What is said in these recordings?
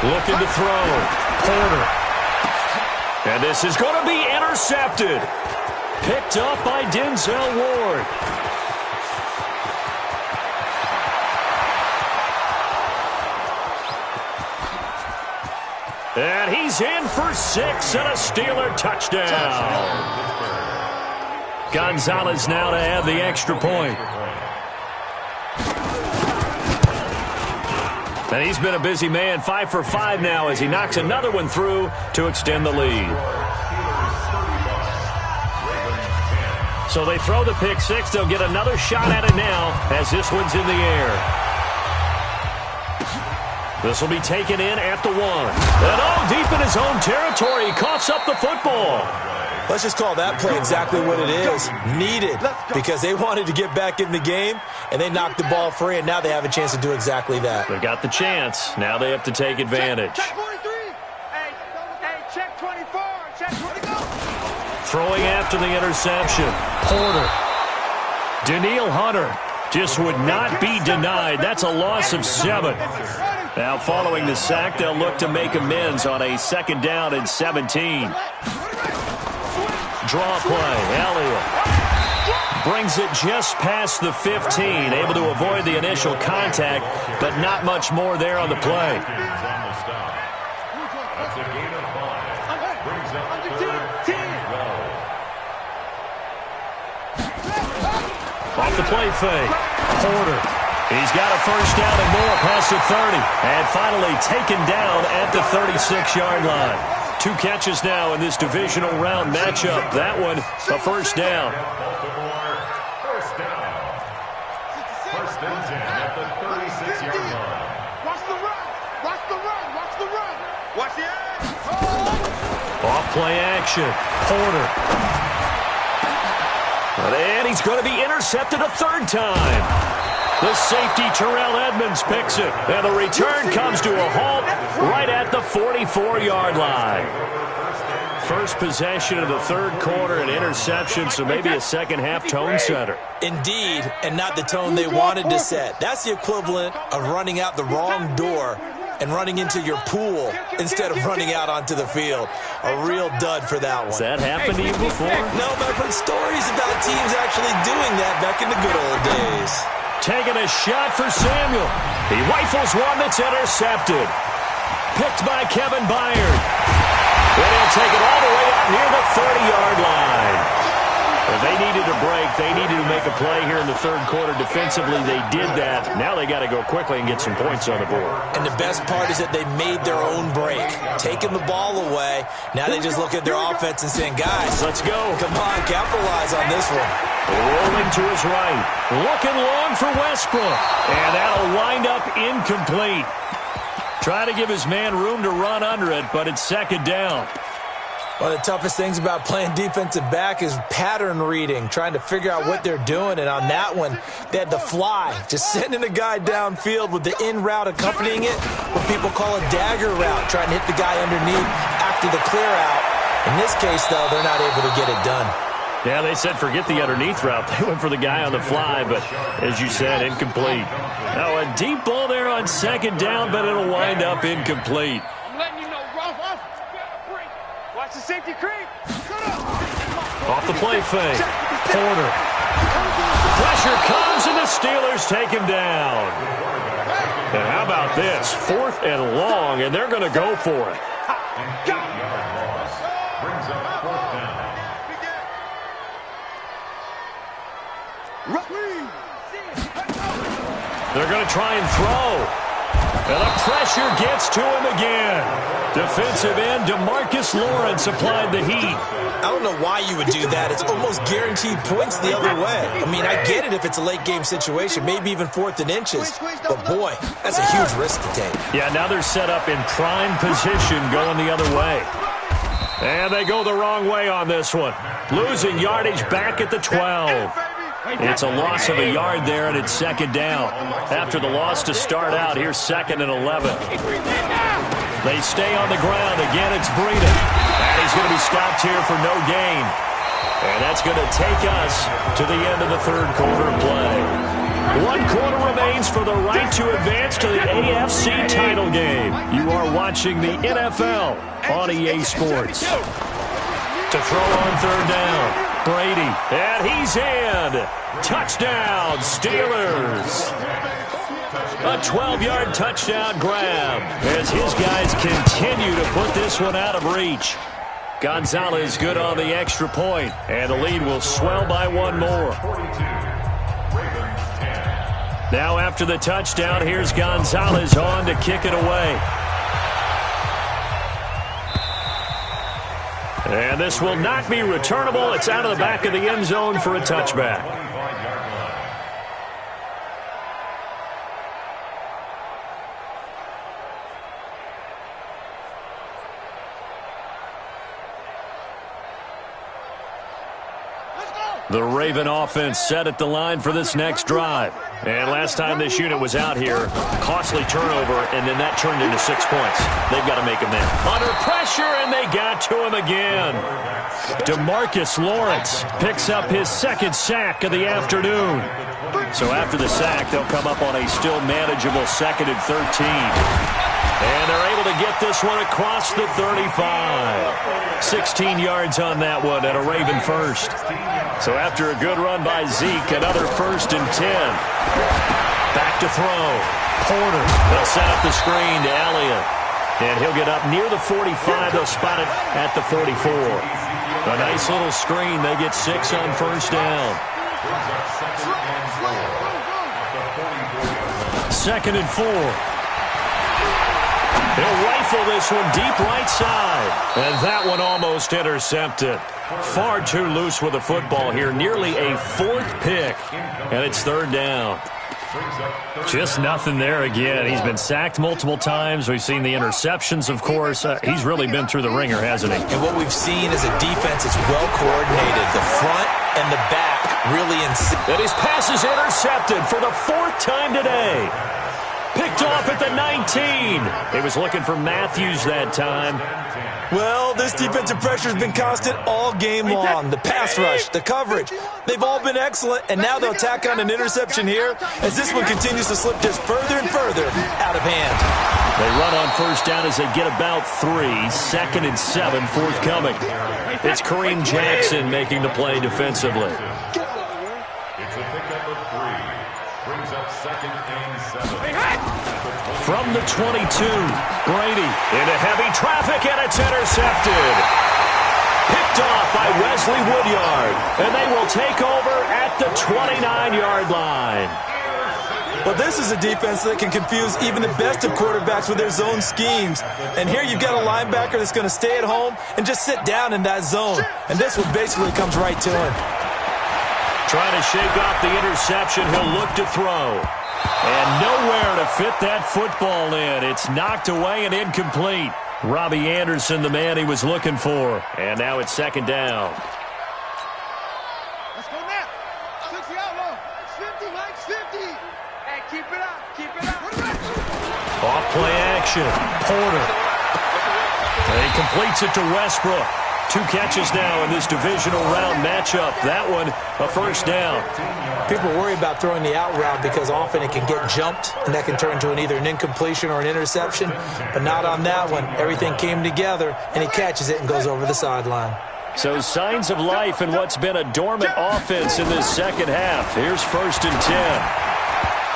Looking to throw. Porter. And this is going to be intercepted. Picked up by Denzel Ward. And he's in for 6 and a Steeler touchdown. Gonzalez now to add the extra point. And he's been a busy man, 5 for 5 now as he knocks another one through to extend the lead. So they throw the pick six. They'll get another shot at it now as this one's in the air. This will be taken in at the 1. And deep in his own territory, he coughs up the football. Let's just call that play exactly what it is. Needed, because they wanted to get back in the game, and they knocked the ball free, and now they have a chance to do exactly that. They've got the chance. Now they have to take advantage. Check 23. Hey, check 24. Check 24. Throwing after the interception. Porter. Danielle Hunter just would not be denied. That's a loss of 7. Now following the sack, they'll look to make amends on a 2nd down and 17. Draw play. Elliott brings it just past the 15. Able to avoid the initial contact, but not much more there on the play. Off the play fake. Porter. He's got a 1st down and more past the 30. And finally taken down at the 36-yard line. 2 catches now in this divisional round matchup. That one, a 1st down. First and 10 at the 36-yard line. Watch the run. Watch the run. Watch the run. Watch the edge. Off play action. Porter. And he's going to be intercepted a 3rd time. The safety, Terrell Edmonds, picks it. And the return comes to a halt right at the 44-yard line. First possession of the 3rd quarter, an interception, so maybe a second-half tone setter. Indeed, and not the tone they wanted to set. That's the equivalent of running out the wrong door and running into your pool instead of running out onto the field. A real dud for that one. Has that happened to you before? No, but I've heard stories about teams actually doing that back in the good old days. Taking a shot for Samuel. He rifles one that's intercepted. Picked by Kevin Byard. And he'll take it all the way out near the 30-yard line. If they needed a break, they needed to make a play here in the 3rd quarter. Defensively, they did that. Now they got to go quickly and get some points on the board. And the best part is that they made their own break. Taking the ball away. Now they just look at their offense and saying, guys, let's go. Come on, capitalize on this one. Rolling to his right. Looking long for Westbrook. And that'll wind up incomplete. Trying to give his man room to run under it, but it's 2nd down. One of the toughest things about playing defensive back is pattern reading, trying to figure out what they're doing. And on that one, they had the fly, just sending a guy downfield with the in route accompanying it, what people call a dagger route, trying to hit the guy underneath after the clear out. In this case, though, they're not able to get it done. Yeah, they said forget the underneath route. They went for the guy on the fly, but as you said, incomplete. Now a deep ball there on 2nd down, but it'll wind up incomplete. I'm letting you know, rough. Watch the safety creep. Off the play fake. Porter. Pressure comes, and the Steelers take him down. And how about this? 4th and long, and they're going to go for it. Brings up 4th down. They're going to try and throw. And the pressure gets to him again. Defensive end DeMarcus Lawrence applied the heat. I don't know why you would do that. It's almost guaranteed points the other way. I mean, I get it if it's a late game situation, maybe even 4th and inches. But boy, that's a huge risk to take. Yeah, now they're set up in prime position going the other way. And they go the wrong way on this one. Losing yardage back at the 12. It's a loss of a yard there, and it's 2nd down. After the loss to start out, here's 2nd and 11. They stay on the ground. Again, it's Breida. And he's going to be stopped here for no gain. And that's going to take us to the end of the 3rd quarter of play. 1 quarter remains for the right to advance to the AFC title game. You are watching the NFL on EA Sports. To throw on 3rd down, Brady, and he's in. Touchdown, Steelers. A 12-yard touchdown grab as his guys continue to put this one out of reach. Gonzalez good on the extra point, and the lead will swell by 1 more. Now after the touchdown, here's Gonzalez on to kick it away. And this will not be returnable. It's out of the back of the end zone for a touchback. The Raven offense set at the line for this next drive. And last time this unit was out here, costly turnover, and then that turned into 6 points. They've got to make them in. Under pressure, and they got to him again. DeMarcus Lawrence picks up his 2nd sack of the afternoon. So after the sack, they'll come up on a still manageable 2nd and 13. And they're able to get this one across the 35. 16 yards on that one and a Raven first. So after a good run by Zeke, another 1st and 10. Back to throw. Porter. They'll set up the screen to Elliott. And he'll get up near the 45. They'll spot it at the 44. A nice little screen. They get 6 on 1st down. 2nd and 4. He'll rifle this one deep right side. And that one almost intercepted. Far too loose with the football here. Nearly a 4th pick. And it's 3rd down. Just nothing there again. He's been sacked multiple times. We've seen the interceptions, of course. He's really been through the ringer, hasn't he? And what we've seen is a defense that's well coordinated. The front and the back really And his pass is intercepted for the 4th time today. Picked off at the 19. He was looking for Matthews that time. Well, this defensive pressure has been constant all game long. The pass rush, the coverage, they've all been excellent, and now they'll tack on an interception here as this one continues to slip just further and further out of hand. They run on 1st down as they get about 3. 2nd and 7 forthcoming. It's Kareem Jackson making the play defensively. It's a pickup of 3. Brings up 2nd and 7. From the 22, Brady into heavy traffic, and it's intercepted. Picked off by Wesley Woodyard, and they will take over at the 29-yard line. Well, this is a defense that can confuse even the best of quarterbacks with their zone schemes. And here you've got a linebacker that's going to stay at home and just sit down in that zone. And this one basically comes right to him. Trying to shake off the interception, he'll look to throw. And nowhere to fit that football in. It's knocked away and incomplete. Robbie Anderson, the man he was looking for. And now it's 2nd down. Let's go now. 60 out low. 50, Mike, 50. Hey, keep it up. Keep it up. Off play action. Porter. And he completes it to Westbrook. 2 catches now in this divisional round matchup. That one, a 1st down. People worry about throwing the out route because often it can get jumped, and that can turn into either an incompletion or an interception. But not on that one. Everything came together, and he catches it and goes over the sideline. So signs of life in what's been a dormant offense in this 2nd half. Here's 1st and 10.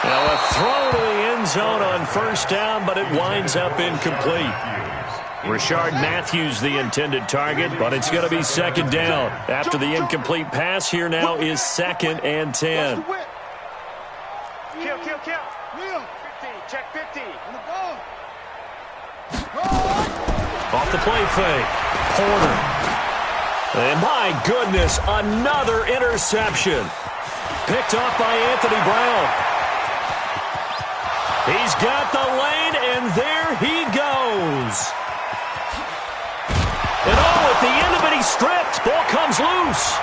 Now a throw to the end zone on 1st down, but it winds up incomplete. Rashard Matthews the intended target, but it's going to be 2nd down. After the incomplete pass, here now is 2nd and 10. Kill. 50. Check 50. On the ball. Off the play fake. Porter. And my goodness, another interception. Picked off by Anthony Brown. He's got the lane, and there he goes. And at the end of it, he's stripped. Ball comes loose.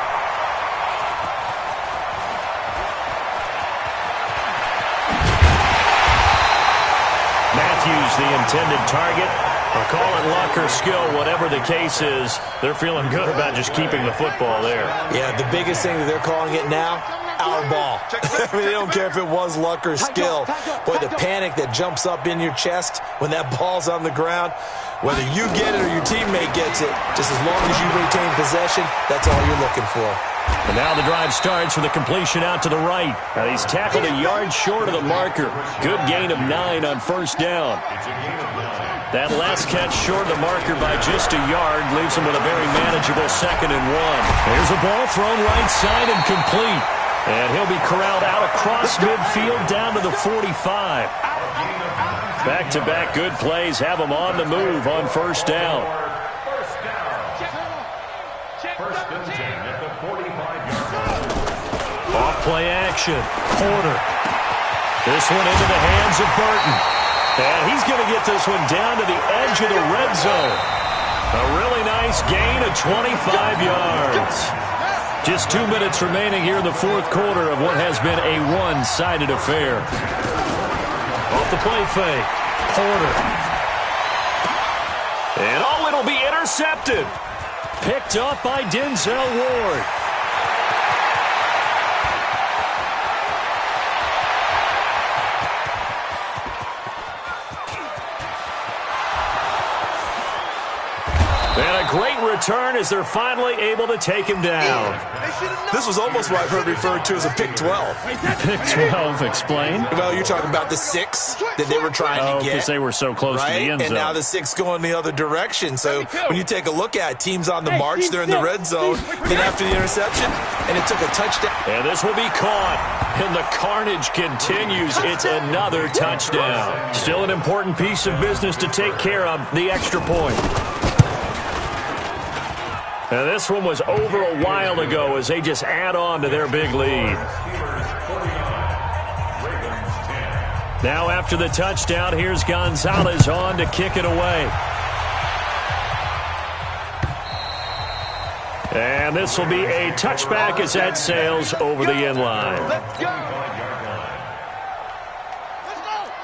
Matthews, the intended target. I'll call it luck or skill, whatever the case is. They're feeling good about just keeping the football there. Yeah, the biggest thing that they're calling it now, out foul ball. I mean, they don't care if it was luck or skill. Boy, the panic that jumps up in your chest when that ball's on the ground, whether you get it or your teammate gets it, just as long as you retain possession, that's all you're looking for. And now the drive starts with a completion out to the right. And he's tackled a yard short of the marker. Good gain of 9 on first down. That last catch short of the marker by just a yard leaves him with a very manageable 2nd and 1. Here's a ball thrown right side and complete. And he'll be corralled out across midfield down to the 45. Back-to-back good plays have him on the move on first down. First and 10 at the 45-yard line. Off play action. Porter. This one into the hands of Burton. And he's going to get this one down to the edge of the red zone. A really nice gain of 25 yards. Just 2 minutes remaining here in the fourth quarter of what has been a one-sided affair. Off the play fake. Porter. And oh, it'll be intercepted. Picked up by Denzel Ward. And a great return as they're finally able to take him down. This was almost what I've heard referred to as a pick 12. Pick 12, explain. Well, you're talking about the 6 that they were trying to get. Because they were so close to the end zone. And now the 6 going the other direction. So when you take a look at teams on the march, they're in the red zone. Then after the interception, and it took a touchdown. And this will be caught. And the carnage continues. It's another touchdown. Still an important piece of business to take care of, the extra point. And this one was over a while ago as they just add on to their big lead. Now after the touchdown, here's Gonzalez on to kick it away. And this will be a touchback as that sails over the end line.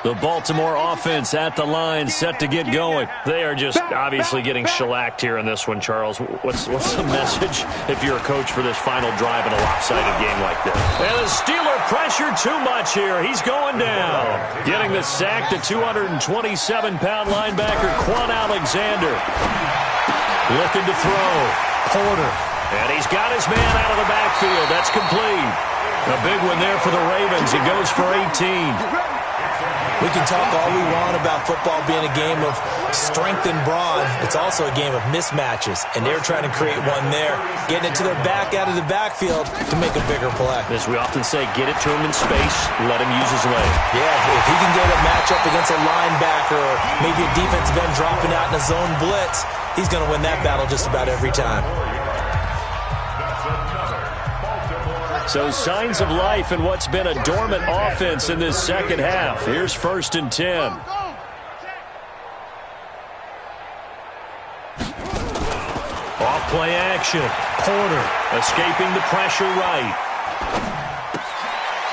The Baltimore offense at the line, set to get going. They are just obviously getting shellacked here in this one, Charles. What's the message if you're a coach for this final drive in a lopsided game like this? And the Steeler pressure too much here. He's going down. Getting the sack, the 227-pound linebacker, Quan Alexander. Looking to throw. Porter. And he's got his man out of the backfield. That's complete. A big one there for the Ravens. It goes for 18. We can talk all we want about football being a game of strength and brawn. It's also a game of mismatches, and they're trying to create one there, getting it to their back out of the backfield to make a bigger play. As we often say, get it to him in space, let him use his leg. Yeah, if he can get a matchup against a linebacker or maybe a defensive end dropping out in a zone blitz, he's going to win that battle just about every time. So signs of life in what's been a dormant offense in this second half. Here's 1st and 10. Off play action. Porter escaping the pressure right.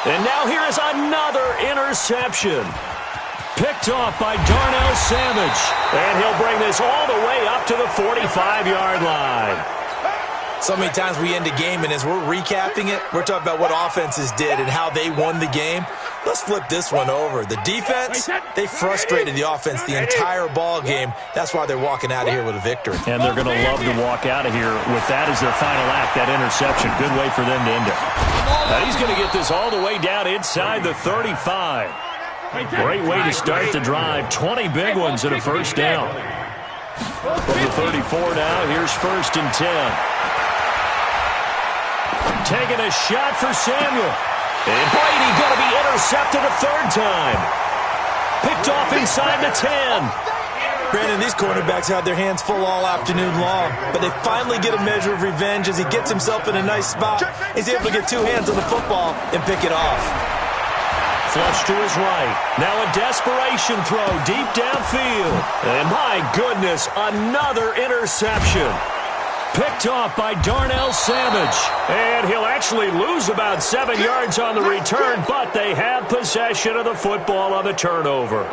And now here is another interception. Picked off by Darnell Savage. And he'll bring this all the way up to the 45-yard line. So many times we end a game, and as we're recapping it, we're talking about what offenses did and how they won the game. Let's flip this one over. The defense, they frustrated the offense the entire ball game. That's why they're walking out of here with a victory. And they're going to love to walk out of here with that as their final act, that interception. Good way for them to end it. Now he's going to get this all the way down inside the 35. Great way to start the drive. 20 big ones and a first down. From the 34 now, here's 1st and 10. Taking a shot for Samuel. And Brady going to be intercepted a 3rd time. Picked off inside the 10. Brandon, these cornerbacks had their hands full all afternoon long, but they finally get a measure of revenge as he gets himself in a nice spot. He's able to get 2 hands on the football and pick it off. Flush to his right. Now a desperation throw deep downfield. And my goodness, another interception. Picked off by Darnell Savage. And he'll actually lose about 7 yards on the return, but they have possession of the football on the turnover.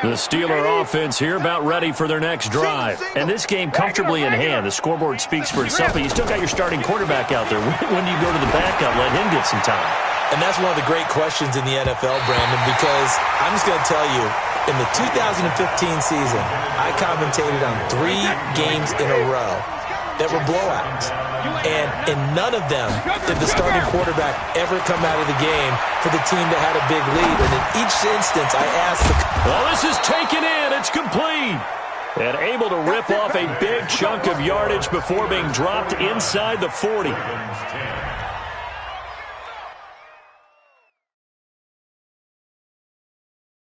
The Steeler offense here about ready for their next drive. And this game comfortably in hand. The scoreboard speaks for itself, but you still got your starting quarterback out there. When do you go to the backup, let him get some time? And that's one of the great questions in the NFL, Brandon, because I'm just going to tell you, in the 2015 season, I commentated on 3 games in a row that were blowouts. And in none of them did the starting quarterback ever come out of the game for the team that had a big lead. And in each instance, I asked well, this is taken in. It's complete. And able to rip off a big chunk of yardage before being dropped inside the 40.